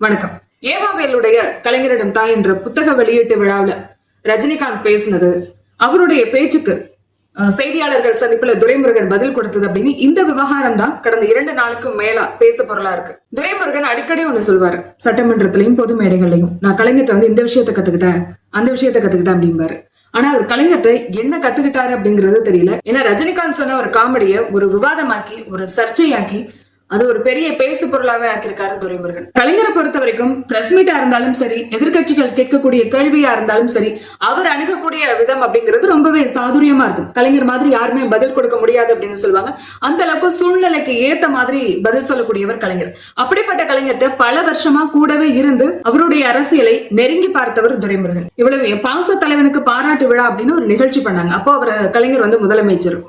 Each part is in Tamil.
வணக்கம். ஏவாவேலுடைய கலைஞரிடம் தாய் என்ற புத்தக வெளியீட்டு விழாவில் ரஜினிகாந்த் பேசினது, அவருடைய பேச்சுக்கு செய்தியாளர்கள் சந்திப்புல துரைமுருகன் பதில் கொடுத்தது அப்படின்னு இந்த விவகாரம் தான் கடந்த 2 நாளுக்கும் மேலா பேச பொருளா இருக்கு. துரைமுருகன் அடிக்கடி ஒண்ணு சொல்வாரு, சட்டமன்றத்திலையும் பொது மேடைகள்லையும், நான் கலைஞர்கிட்ட வந்து இந்த விஷயத்த கத்துக்கிட்டேன், அந்த விஷயத்த கத்துக்கிட்டேன் அப்படிம்பாரு. ஆனா அவர் கலைஞர்கிட்ட என்ன கத்துக்கிட்டாரு அப்படிங்கறது தெரியல. ஏன்னா ரஜினிகாந்த் சொன்ன ஒரு காமெடியை ஒரு விவாதமாக்கி, ஒரு சர்ச்சையாக்கி, அது ஒரு பெரிய பேசு பொருளாவே ஆக்கியிருக்காரு துரைமுருகன். கலைஞரை பொறுத்த வரைக்கும் பிரஸ் மீட்டா இருந்தாலும் சரி, எதிர்கட்சிகள் கேட்கக்கூடிய கேள்வியா இருந்தாலும் சரி, அவர் அணுகக்கூடிய விதம் அப்படிங்கிறது ரொம்பவே சாதுரியமா இருக்கும். கலைஞர் மாதிரி யாருமே பதில் கொடுக்க முடியாது அப்படின்னு சொல்லுவாங்க. அந்த அளவுக்கு சூழ்நிலைக்கு ஏத்த மாதிரி பதில் சொல்லக்கூடியவர் கலைஞர். அப்படிப்பட்ட கலைஞர்கிட்ட பல வருஷமா கூடவே இருந்து அவருடைய அரசியலை நெருங்கி பார்த்தவர் துரைமுருகன். இவ்வளவு பாச தலைவனுக்கு பாராட்டு விழா அப்படின்னு ஒரு நிகழ்ச்சி பண்ணாங்க. அப்போ அவர் கலைஞர் வந்து முதலமைச்சர்.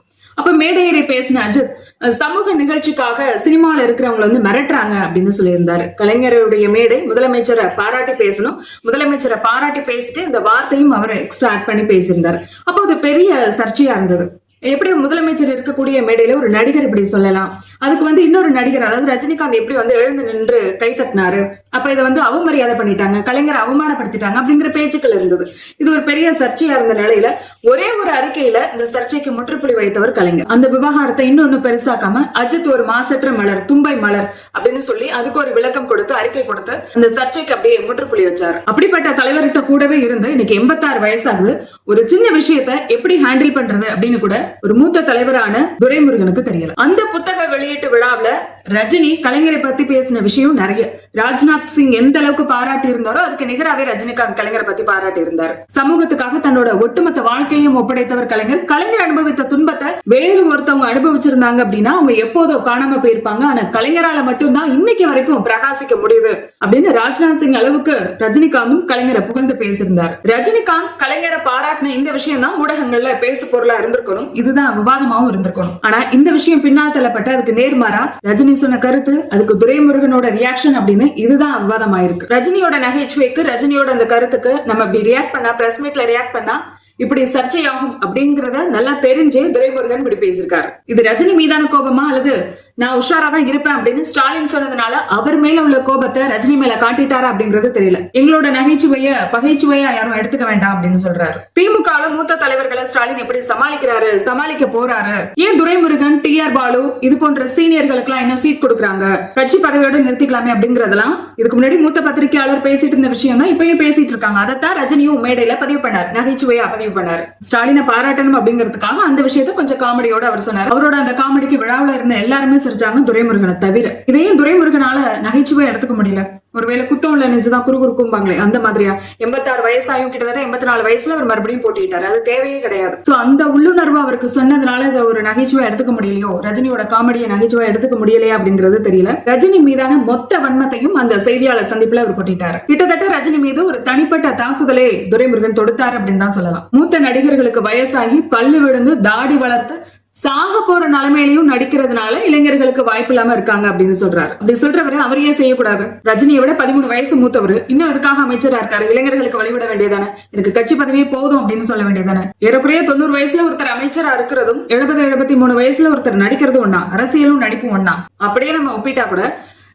அப்ப மேடையேறி பேசின அஜித், சமூக நிகழ்ச்சிக்காக சினிமால இருக்கிறவங்களை வந்து மிரட்டுறாங்க அப்படின்னு சொல்லியிருந்தாரு. கலைஞருடைய மேடை, முதலமைச்சரை பாராட்டி பேசணும், முதலமைச்சரை பாராட்டி பேசிட்டு இந்த வார்த்தையும் அவர் எக்ஸ்ட்ரா ஆட் பண்ணி பேசியிருந்தாரு. அப்போ அது பெரிய சர்ச்சையா இருந்தது. எப்படி முதலமைச்சர் இருக்கக்கூடிய மேடையில ஒரு நடிகர் இப்படி சொல்லலாம், அதுக்கு வந்து இன்னொரு நடிகர், அதாவது ரஜினிகாந்த் எப்படி வந்து எழுந்து நின்று கை தட்டினாரு, அப்ப இதை வந்து அவமரியாதை பண்ணிட்டாங்க, கலைஞரை அவமானப்படுத்திட்டாங்க அப்படிங்கிற பேச்சுக்கள் இருந்தது. இது ஒரு பெரிய சர்ச்சையா இருந்த நிலையில ஒரே ஒரு அறிக்கையில இந்த சர்ச்சைக்கு முற்றுப்புள்ளி வைத்தவர் கலைஞர். அந்த விவகாரத்தை இன்னொன்னு பெருசாக்காம அஜித் ஒரு மாசற்ற மலர், தும்பை மலர் அப்படின்னு சொல்லி அதுக்கு ஒரு விளக்கம் கொடுத்து அறிக்கை கொடுத்து அந்த சர்ச்சைக்கு அப்படியே முற்றுப்புள்ளி வச்சாரு. அப்படிப்பட்ட தலைவர்கிட்ட கூடவே இருந்து இன்னைக்கு 86 வயசாகுது. ஒரு சின்ன விஷயத்தை எப்படி ஹேண்டில் பண்றது அப்படின்னு கூட ஒரு மூத்த தலைவரான துரைமுருகனுக்கு தெரியல. அந்த புத்தக வெளியீட்டு விழாவில் ரஜினி கலைஞரை பத்தி பேசின விஷயம் நிறைய. ராஜ்நாத் சிங் எந்த அளவுக்கு பாராட்டி இருந்தாரோ அதுக்கு நிகராவே ரஜினிகாந்த் கலைஞரை பத்தி பாராட்டி இருந்தார். சமூகத்துக்காக தன்னோட ஒட்டுமொத்த வாழ்க்கையும் ஒப்படைத்தவர் கலைஞர். கலைஞர் அனுபவித்த துன்பத்தை வேறு ஒருத்தவங்க அனுபவிச்சிருந்தாங்க அப்படின்னா அவங்க எப்போதோ காணாம போயிருப்பாங்க. ஆனா கலைஞரால மட்டும்தான் இன்னைக்கு வரைக்கும் பிரகாசிக்க முடியுது அப்படின்னு ராஜ்நாத் சிங் அளவுக்கு ரஜினிகாந்தும் கலைஞரை புகழ்ந்து பேசியிருந்தார். ரஜினிகாந்த் கலைஞரை பாராட்டின இந்த விஷயம் தான் ஊடகங்கள்ல பேசு பொருளா இருந்திருக்கணும், இதுதான் விவாதமாவும் இருந்திருக்கணும். ஆனா இந்த விஷயம் பின்னால் தள்ளப்பட்ட அதுக்கு நேர்மாறா ரஜினி சொன்ன கருத்து, அதுக்கு துரைமுருகனோட ரியாக்ஷன் அப்படின்னு இதுதான் விவாதமாயிருக்கு. ரஜினியோட நகைச்சுவைக்கு, ரஜினியோட அந்த கருத்துக்கு நம்ம இப்படி ரியாக்ட் பண்ணா, பிரஸ் மீட்ல ரியாக்ட் பண்ணா இப்படி சர்ச்சையாகும் அப்படிங்கறத நல்லா தெரிஞ்சு துரைமுருகன் இப்படி பேசியிருக்காரு. இது ரஜினி மீதான கோபமா அல்லது நான் உஷாரா தான் இருப்பேன் அப்படின்னு ஸ்டாலின் சொன்னதுனால அவர் மேல உள்ள கோபத்தை ரஜினி மேல காட்டிட்டாரா அப்படிங்கறது தெரியல. எங்களோட நகைச்சுவைய பகைச்சுவையா யாரும் எடுத்துக்க வேண்டாம் அப்படின்னு சொல்றாரு. திமுக மூத்த தலைவர்களை ஸ்டாலின் எப்படி சமாளிக்கிறாரு, சமாளிக்க போறாரு, ஏன் துரைமுருகன், TR பாலு இது போன்ற சீனியர்களுக்கு எல்லாம் என்ன சீட் கொடுக்குறாங்க, கட்சி பதவியோட நிறுத்திக்கலாமே அப்படிங்கறதெல்லாம் இதுக்கு முன்னாடி மூத்த பத்திரிகையாளர் பேசிட்டு இருந்த விஷயம் தான் இப்பயும் பேசிட்டு இருக்காங்க. அதைத்தான் ரஜினியும் மேடையில பதிவு பண்ணார், நகைச்சுவையா பதிவு பண்ணாரு. ஸ்டாலினை பாராட்டணும் அப்படிங்கிறதுக்காக அந்த விஷயத்த கொஞ்சம் காமெடியோட அவர் சொன்னார். அவரோட அந்த காமெடிக்கு விழாவில் இருந்த எல்லாருமே சிரிச்சாங்க, துரைமுருகனை தவிர. இதையும் துரைமுருகனால நகைச்சுவை எடுத்துக்க முடியல. ஒருவேளை குத்தம் உள்ள நெஞ்சுதான் குறுகுறுக்கும்பாங்களே அந்த மாதிரியா. 86 வயசாயும் கிட்டத்தட்ட 84 வயசுல அவர் மறுபடியும் போட்டிட்டாரு. அது தேவையே கிடையாது. சோ அந்த உள்ளுணர்வு அவருக்கு சொன்னதுனால இதை ஒரு நகைச்சுவை எடுத்துக்க முடியலையோ, ரஜினியோட காமெடியை நகைச்சுவை எடுத்துக்க முடியலையா அப்படிங்கிறது தெரியல. ரஜினி மீதான மொத்த வன்மத்தையும் அந்த செய்தியாளர் சந்திப்புல அவர் கொட்டிட்டாரு. கிட்டத்தட்ட ரஜினி மீது ஒரு தனிப்பட்ட தாக்குதலே துரைமுருகன் தொடுத்தாரு அப்படின்னு தான் சொல்லலாம். மூத்த நடிகர்களுக்கு வயசாகி பல்லு விழுந்து தாடி வளர்த்து சாக போற நிலைமையிலையும் நடிக்கிறதுனால இளைஞர்களுக்கு வாய்ப்பு இல்லாம இருக்காங்க அப்படின்னு சொல்றாரு. அப்படி சொல்றவரு அவரையே செய்யக்கூடாது. ரஜினியை விட 13 வயசு மூத்தவர், இன்னும் அதுக்காக அமைச்சரா இருக்காரு. இளைஞர்களுக்கு வழிவிட வேண்டியதானே, எனக்கு கட்சி பதவியே போதும் அப்படின்னு சொல்ல வேண்டியதானே. ஏறக்குறைய 90 வயசுல ஒருத்தர் அமைச்சரா இருக்கிறதும் 70-73 வயசுல ஒருத்தர் நடிக்கிறதும் ஒண்ணா, அரசியலும் நடிப்பும் ஒண்ணா. அப்படியே நம்ம ஒப்பிட்டா கூட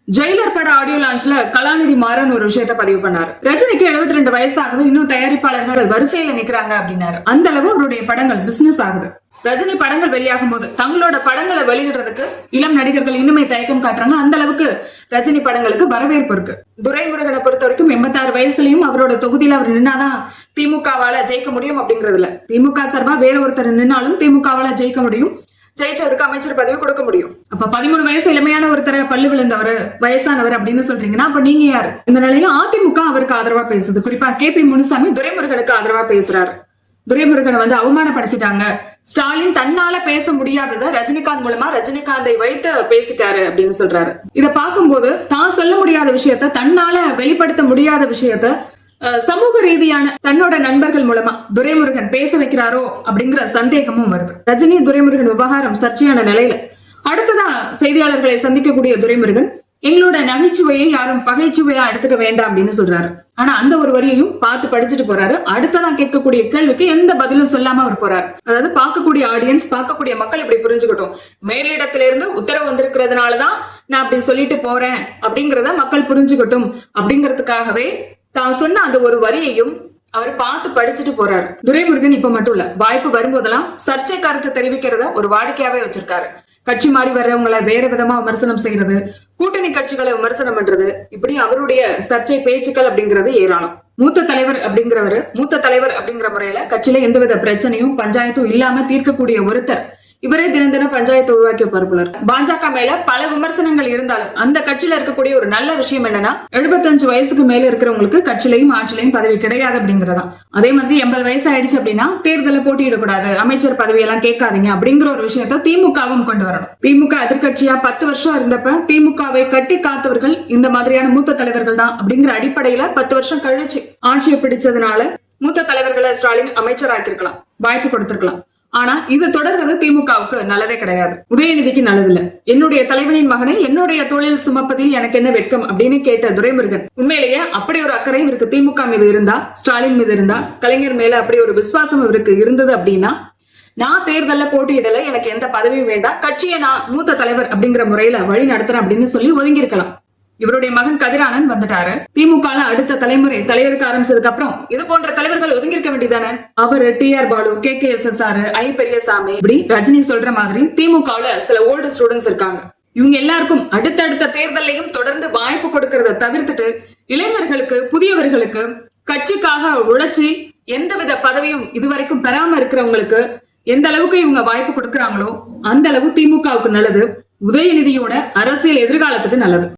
ஜெயிலர் பட ஆடியோ லான்ச்ல கலாநிதி மாறன் ஒரு விஷயத்த பதிவு பண்ணாரு. ரஜினிக்கு 72 வயசாகுது, இன்னும் தயாரிப்பாளர்கள் வரிசையில நிக்கிறாங்க அப்படின்னாரு. அந்த அளவு அவருடைய படங்கள் பிசினஸ் ஆகுது. ரஜினி படங்கள் வெளியாகும் போது தங்களோட படங்களை வெளியிடுறதுக்கு இளம் நடிகர்கள் இன்னுமே தயக்கம் காட்டுறாங்க. அந்த அளவுக்கு ரஜினி படங்களுக்கு வரவேற்பு இருக்கு. துரைமுருகனை பொறுத்த வரைக்கும் 86 வயசுலயும் அவரோட தொகுதியில அவர் நின்னாதான் திமுகவால ஜெயிக்க முடியும் அப்படிங்கறதுல, திமுக சார்பா வேற ஒருத்தர் நின்னாலும் திமுகவால ஜெயிக்க முடியும், ஜெயிச்சவருக்கு அமைச்சர் பதவி கொடுக்க முடியும். அப்ப 13 வயசு இளமையான ஒருத்தரை பல்லு விழுந்தவர், வயசானவர் அப்படின்னு சொல்றீங்கன்னா அப்ப நீங்க யாரு? இந்த நிலையில அதிமுக அவருக்கு ஆதரவா பேசுது. குறிப்பா KP முனுசாமி துரைமுருகனுக்கு ஆதரவா பேசுறாரு. துரைமுருகனை வந்து அவமானப்படுத்திட்டாங்க, ஸ்டாலின் தன்னால பேச முடியாததை ரஜினிகாந்த் மூலமா ரஜினிகாந்தை வைத்து பேசிட்டாரு அப்படின்னு சொல்றாரு. இத பார்க்கும்போது தான் சொல்ல முடியாத விஷயத்த, தன்னால வெளிப்படுத்த முடியாத விஷயத்த சமூக ரீதியான தன்னோட நண்பர்கள் மூலமா துரைமுருகன் பேச வைக்கிறாரோ அப்படிங்கிற சந்தேகமும் வருது. ரஜினி துரைமுருகன் விவகாரம் சர்ச்சையான நிலையில அடுத்ததான் செய்தியாளர்களை சந்திக்கக்கூடிய துரைமுருகன் எங்களோட நகைச்சுவையை யாரும் பகைச்சுவையா எடுத்துக்க வேண்டாம் அப்படின்னு சொல்றாரு. ஆனா அந்த ஒரு வரியையும் பார்த்து படிச்சுட்டு போறாரு. அடுத்ததான் கேட்கக்கூடிய கேள்விக்கு எந்த பதிலும் சொல்லாம அவர் போறாரு. அதாவது பார்க்கக்கூடிய ஆடியன்ஸ், பார்க்கக்கூடிய மக்கள் இப்படி புரிஞ்சுக்கட்டும், மேலிடத்திலிருந்து உத்தரவு வந்திருக்கிறதுனாலதான் நான் அப்படி சொல்லிட்டு போறேன் அப்படிங்கறத மக்கள் புரிஞ்சுக்கட்டும் அப்படிங்கறதுக்காகவே தான் சொன்ன அந்த ஒரு வரியையும் அவர் பார்த்து படிச்சுட்டு போறாரு. துரைமுருகன் இப்ப மட்டும் இல்ல, வாய்ப்பு வரும்போதெல்லாம் சர்ச்சை கருத்து தெரிவிக்கிறத ஒரு வாடிக்கையாவே வச்சிருக்காரு. கட்சி மாறி வர்றவங்களை வேற விதமா விமர்சனம் செய்யறது, கூட்டணி கட்சிகளை விமர்சனம் பண்றது, இப்படி அவருடைய சர்ச்சை பேச்சுக்கள் அப்படிங்கிறது ஏராளம். மூத்த தலைவர் அப்படிங்கிற முறையில கட்சியில எந்தவித பிரச்சனையும் பஞ்சாயத்தும் இல்லாம தீர்க்கக்கூடிய ஒருத்தர் இவரே தினம் தினம் பஞ்சாயத்து உருவாக்கி பரப்புலர். பாஜக மேல பல விமர்சனங்கள் இருந்தாலும் அந்த கட்சியில இருக்கக்கூடிய ஒரு நல்ல விஷயம் என்னன்னா, 75 வயசுக்கு மேல இருக்கிறவங்களுக்கு கட்சியிலையும் ஆட்சியிலையும் பதவி கிடையாது அப்படிங்கறதா. அதே மாதிரி 80 வயசு ஆயிடுச்சு அப்படின்னா தேர்தலை போட்டியிடக்கூடாது, அமைச்சர் பதவி எல்லாம் கேட்காதீங்க அப்படிங்கிற ஒரு விஷயத்த திமுகவும் கொண்டு வரணும். திமுக எதிர்கட்சியா 10 வருஷம் இருந்தப்ப திமுகவை கட்டி காத்தவர்கள் இந்த மாதிரியான மூத்த தலைவர்கள் தான் அப்படிங்கிற அடிப்படையில 10 வருஷம் கழிச்சு ஆட்சியை பிடிச்சதுனால மூத்த தலைவர்களை ஸ்டாலின் அமைச்சராக்கிருக்கலாம், வாய்ப்பு கொடுத்திருக்கலாம். ஆனா இது தொடர்வது திமுகவுக்கு நல்லதே கிடையாது. உதயநிதிக்கு நல்லதில்ல. என்னுடைய தலைவனின் மகனை என்னுடைய தொழில் சுமப்பதில் எனக்கு என்ன வெட்கம் அப்படின்னு கேட்ட துரைமுருகன், உண்மையிலேயே அப்படி ஒரு அக்கறை இவருக்கு திமுக மீது இருந்தா, ஸ்டாலின் மீது இருந்தா, கலைஞர் மேல அப்படி ஒரு விசுவாசம் இவருக்கு இருந்தது அப்படின்னா, நான் தேர்தல்ல போட்டியிடல, எனக்கு எந்த பதவியும் வேண்டாம், கட்சியை நான் மூத்த தலைவர் அப்படிங்கிற முறையில வழி நடத்துறேன் அப்படின்னு சொல்லி ஒதுங்கி இருக்கலாம். இவருடைய மகன் கதிரானந்த் வந்துட்டாரு. திமுக அடுத்த தலைமுறை தலையெடுக்க ஆரம்பிச்சதுக்கு அப்புறம் இது போன்ற தலைவர்கள் ஒதுங்கிருக்க வேண்டியதானே. அவர் TR பாலு, KKSSR, ஐ பெரியசாமி, இப்படி ரஜினி சொல்ற மாதிரி திமுகவுல சில ஓல்டு ஸ்டூடெண்ட்ஸ் இருக்காங்க. இவங்க எல்லாருக்கும் அடுத்தடுத்த தேர்தலையும் தொடர்ந்து வாய்ப்பு கொடுக்கறத தவிர்த்துட்டு இளைஞர்களுக்கு, புதியவர்களுக்கு, கட்சிக்காக உழைச்சி எந்தவித பதவியும் இதுவரைக்கும் பெறாம இருக்கிறவங்களுக்கு எந்த அளவுக்கு இவங்க வாய்ப்பு கொடுக்கறாங்களோ அந்த அளவு திமுகவுக்கு நல்லது, உதயநிதியோட அரசியல் எதிர்காலத்துக்கு நல்லது.